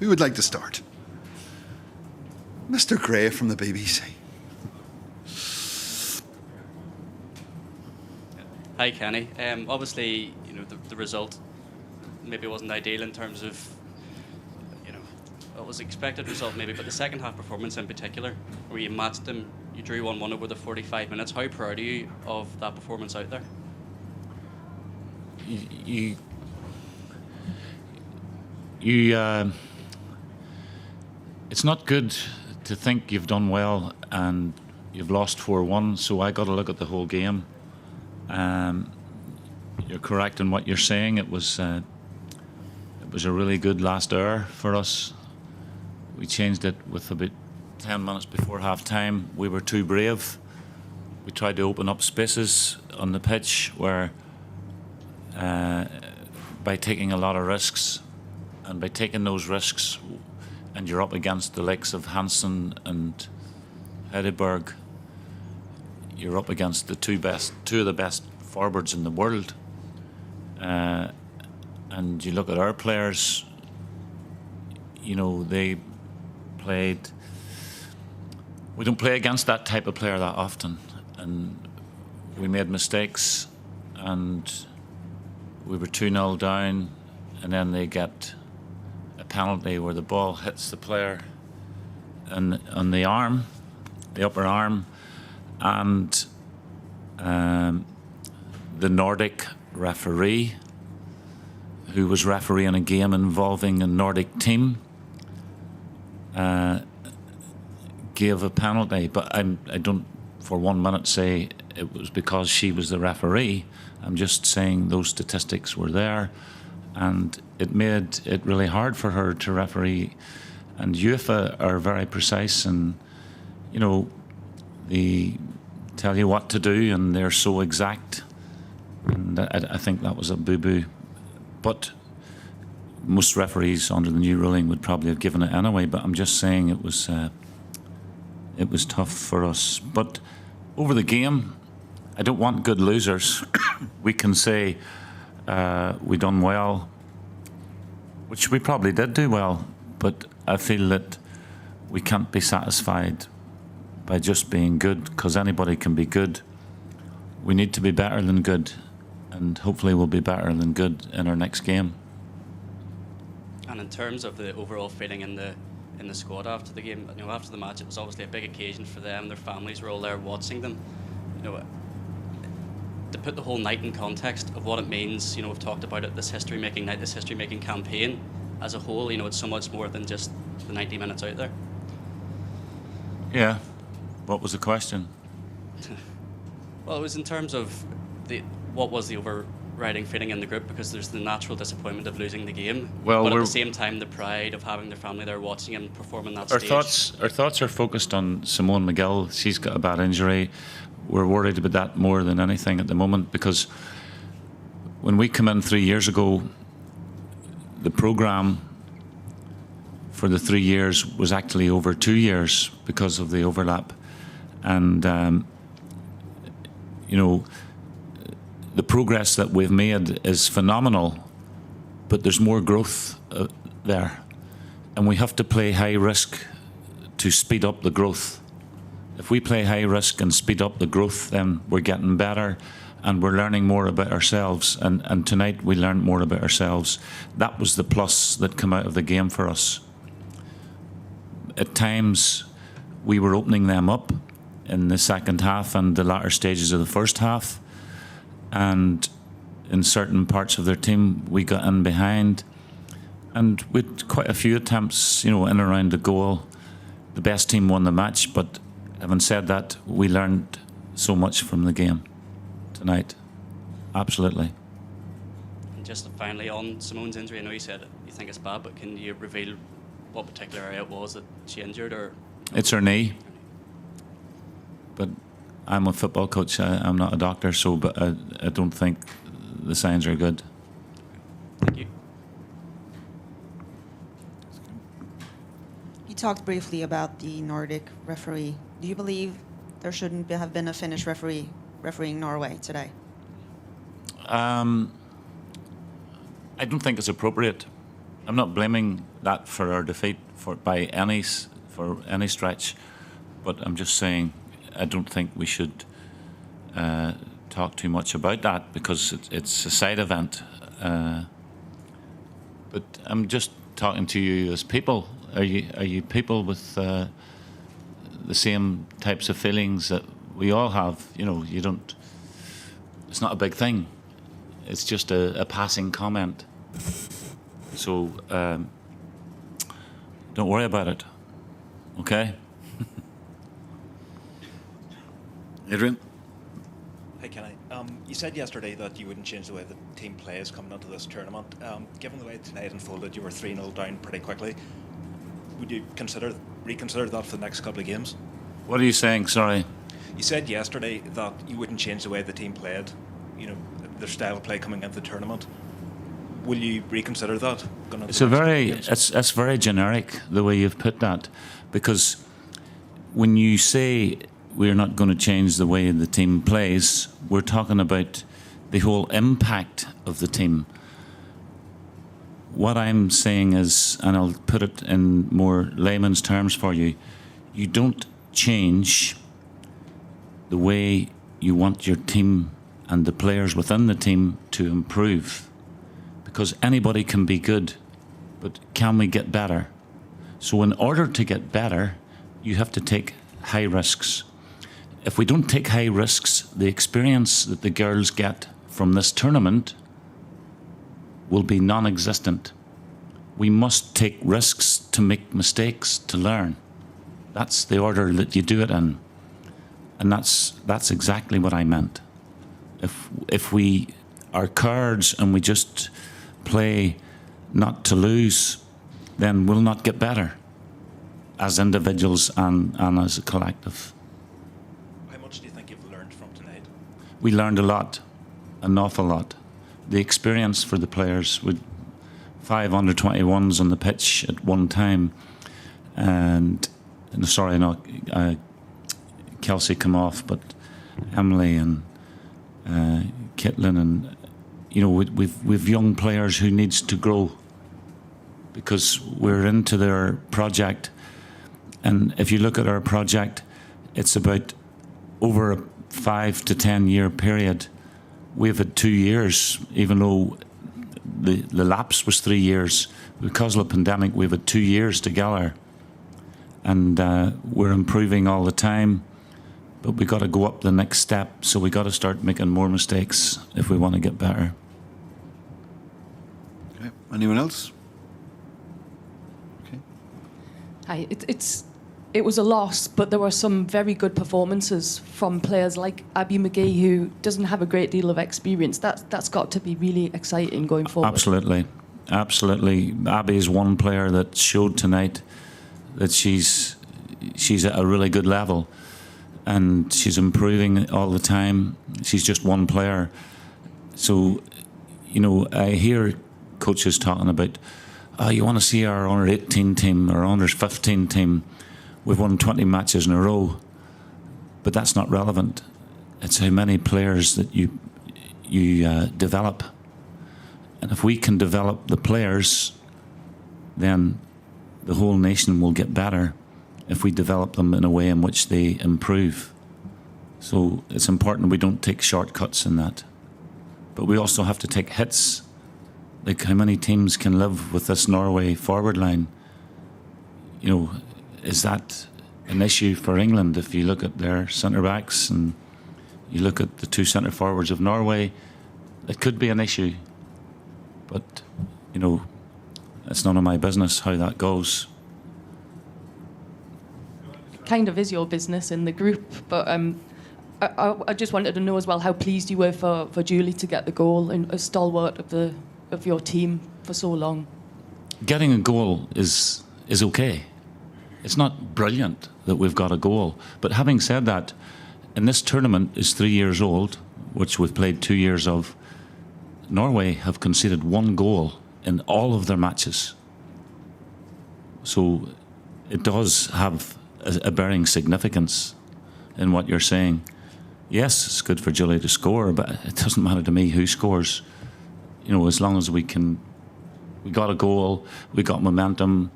Who would like to start? Mr. Gray from the BBC. Hi, Kenny. Obviously, the result maybe wasn't ideal in terms of, what was the expected result maybe, but the second half performance in particular, where you matched them, you drew 1-1 over the 45 minutes. How proud are you of that performance out there? It's not good to think you've done well and you've lost 4-1, so I got to look at the whole game. You're correct in what you're saying. It was a really good last hour for us. We changed it with about 10 minutes before half-time. We were too brave. We tried to open up spaces on the pitch where, by taking a lot of risks, and by taking those risks, and you're up against the likes of Hansen and Heidelberg, you're up against the two of the best forwards in the world. And you look at our players, they played. We don't play against that type of player that often, and we made mistakes, and we were 2-0 down, and then they get a penalty where the ball hits the player on the arm, the upper arm, and the Nordic referee, who was refereeing a game involving a Nordic team, gave a penalty. But I don't for 1 minute say it was because she was the referee. I'm just saying those statistics were there, and it made it really hard for her to referee. And UEFA are very precise, and they tell you what to do, and they're so exact. And I think that was a boo-boo. But most referees under the new ruling would probably have given it anyway. But I'm just saying it was tough for us. But over the game, I don't want good losers. We can say we done well, which we probably did do well. But I feel that we can't be satisfied by just being good, because anybody can be good. We need to be better than good, and hopefully we'll be better than good in our next game. And in terms of the overall feeling in the squad after the game, after the match, it was obviously a big occasion for them. Their families were all there watching them. To put the whole night in context of what it means, we've talked about it, this history-making night, this history-making campaign as a whole. It's so much more than just the 90 minutes out there. Yeah. What was the question? Well, it was in terms of what was the overriding feeling in the group, because there's the natural disappointment of losing the game, but at the same time the pride of having their family there watching and performing that stage. Our thoughts are focused on Simone McGill. She's got a bad injury. We're worried about that more than anything at the moment, because when we came in 3 years ago, the programme for the 3 years was actually over 2 years because of the overlap. And, the progress that we've made is phenomenal, but there's more growth there. And we have to play high risk to speed up the growth. If we play high risk and speed up the growth, then we're getting better and we're learning more about ourselves. And tonight we learned more about ourselves. That was the plus that came out of the game for us. At times we were opening them up in the second half and the latter stages of the first half, and in certain parts of their team we got in behind, and with quite a few attempts in around the goal. The best team won the match, but having said that, we learned so much from the game tonight. Absolutely. And just finally on Simone's injury, I know you said you think it's bad, but can you reveal what particular area it was that she injured? Or it's her knee. But I'm a football coach. I'm not a doctor, but I don't think the signs are good. Thank you. You talked briefly about the Nordic referee. Do you believe there shouldn't have been a Finnish referee refereeing Norway today? I don't think it's appropriate. I'm not blaming that for our defeat by any stretch, but I'm just saying I don't think we should talk too much about that because it's a side event. But I'm just talking to you as people. Are you people with the same types of feelings that we all have? You don't. It's not a big thing. It's just a passing comment. So don't worry about it. Okay? Adrian? Hey, Kenny. You said yesterday that you wouldn't change the way the team plays coming into this tournament. Given the way tonight unfolded, you were 3-0 down pretty quickly. Would you reconsider that for the next couple of games? What are you saying? Sorry. You said yesterday that you wouldn't change the way the team played, their style of play coming into the tournament. Will you reconsider that? It's very generic the way you've put that, because when you say we're not going to change the way the team plays, we're talking about the whole impact of the team. What I'm saying is, and I'll put it in more layman's terms for you, you don't change the way you want your team and the players within the team to improve. Because anybody can be good, but can we get better? So in order to get better, you have to take high risks. If we don't take high risks, the experience that the girls get from this tournament will be non-existent. We must take risks to make mistakes, to learn. That's the order that you do it in. And that's exactly what I meant. If we are cowards and we just play not to lose, then we'll not get better as individuals and as a collective. How much do you think you've learned from tonight? We learned a lot, an awful lot. The experience for the players, with 5 under-21s on the pitch at one time, and Kelsey come off, but Emily and Caitlin, and we've young players who needs to grow because we're into their project. And if you look at our project, it's about over a 5 to 10 year period. We've had 2 years, even though the lapse was 3 years. Because of the pandemic, we've had 2 years together. And we're improving all the time. But we got to go up the next step. So we got to start making more mistakes if we want to get better. Okay. Anyone else? Okay. Hi. It was a loss, but there were some very good performances from players like Abby McGee, who doesn't have a great deal of experience. That's got to be really exciting going forward. Absolutely. Abby is one player that showed tonight that she's at a really good level, and she's improving all the time. She's just one player. So, I hear coaches talking about, you want to see our under 18 team or under 15 team. We've won 20 matches in a row, but that's not relevant. It's how many players that you develop. And if we can develop the players, then the whole nation will get better if we develop them in a way in which they improve. So it's important we don't take shortcuts in that. But we also have to take hits. Like, how many teams can live with this Norway forward line? Is that an issue for England? If you look at their centre-backs and you look at the 2 centre-forwards of Norway, it could be an issue. But, it's none of my business how that goes. It kind of is your business in the group, but I just wanted to know as well how pleased you were for Julie to get the goal, and a stalwart of your team for so long. Getting a goal is okay. It's not brilliant that we've got a goal. But having said that, and this tournament is 3 years old, which we've played 2 years of, Norway have conceded 1 goal in all of their matches. So it does have a bearing significance in what you're saying. Yes, it's good for Julie to score, but it doesn't matter to me who scores. As long as we can We got a goal, we got momentum.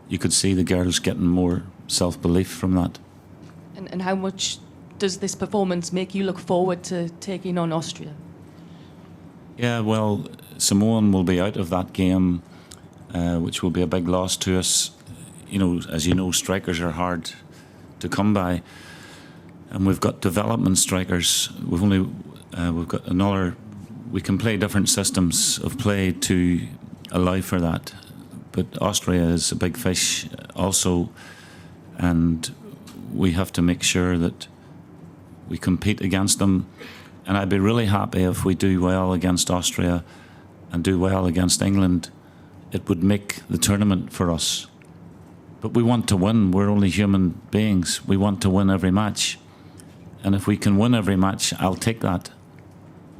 You could see the girls getting more self-belief from that. And how much does this performance make you look forward to taking on Austria? Yeah, well, Simone will be out of that game, which will be a big loss to us. You know, as you know, strikers are hard to come by, and we've got development strikers. We've got another. We can play different systems of play to allow for that. But Austria is a big fish also, and we have to make sure that we compete against them. And I'd be really happy if we do well against Austria and do well against England. It would make the tournament for us. But we want to win. We're only human beings. We want to win every match. And if we can win every match, I'll take that.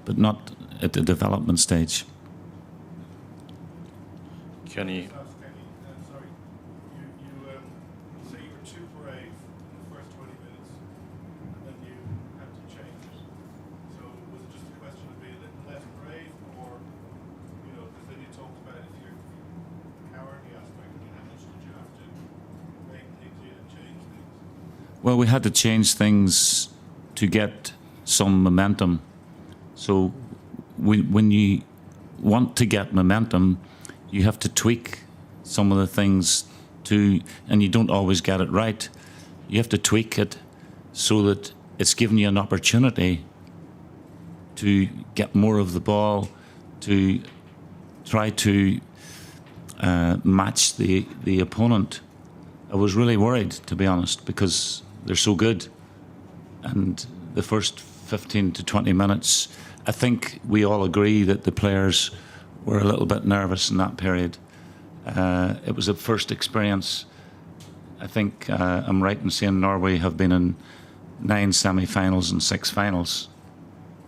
But not at the development stage. Kenny. Sorry, you say you were too brave in the first 20 minutes, and then you had to change it. So was it just a question of being a little less brave, or, because then you talked about if you're the cowardly aspect, how much did you have to make things and change things? Well, we had to change things to get some momentum. So when you want to get momentum, you have to tweak some of the things and you don't always get it right. You have to tweak it so that it's giving you an opportunity to get more of the ball, to try to match the opponent. I was really worried, to be honest, because they're so good. And the first 15 to 20 minutes, I think we all agree that the players were a little bit nervous in that period. It was a first experience. I think I'm right in saying Norway have been in 9 semi-finals and 6 finals.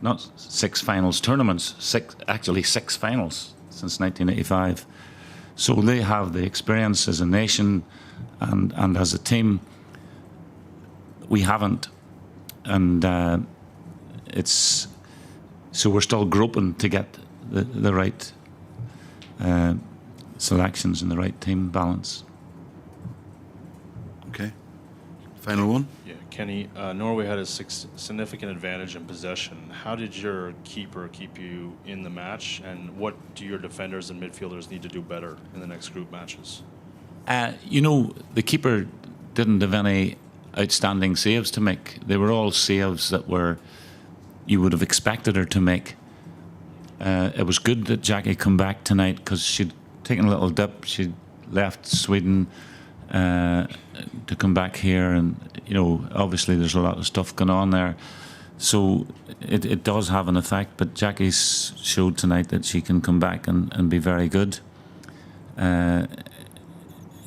Not 6 finals tournaments, 6 finals since 1985. So they have the experience as a nation and as a team. We haven't. And so we're still groping to get the right selections and the right team balance. Okay. Final one? Yeah, Kenny, Norway had a significant advantage in possession. How did your keeper keep you in the match, and what do your defenders and midfielders need to do better in the next group matches? The keeper didn't have any outstanding saves to make. They were all saves that you would have expected her to make. It was good that Jackie come back tonight because she'd taken a little dip. She'd left Sweden to come back here, and obviously there's a lot of stuff going on there. So it does have an effect. But Jackie's showed tonight that she can come back and be very good.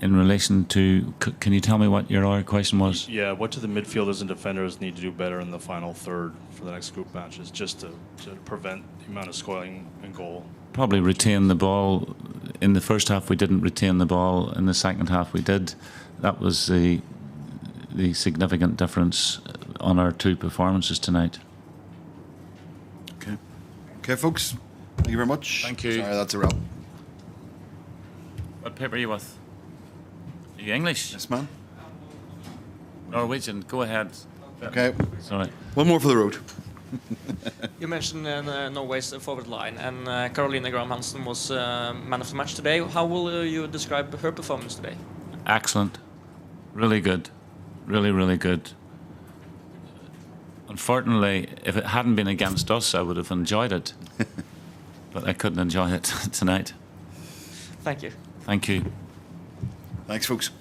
In relation to, can you tell me what your other question was? Yeah, what do the midfielders and defenders need to do better in the final third for the next group matches, just to prevent the amount of scoring and goal? Probably retain the ball. In the first half we didn't retain the ball. In the second half we did. That was the significant difference on our 2 performances tonight. Okay, folks. Thank you very much. Thank you. Sorry, that's a wrap. What paper are you with? Are you English? Yes, man. Norwegian, go ahead. Okay. Sorry. One more for the road. You mentioned Norway's forward line, and Caroline Graham Hansen was man of the match today. How will you describe her performance today? Excellent. Really good. Really, really good. Unfortunately, if it hadn't been against us, I would have enjoyed it. But I couldn't enjoy it tonight. Thank you. Thank you. Thanks, folks.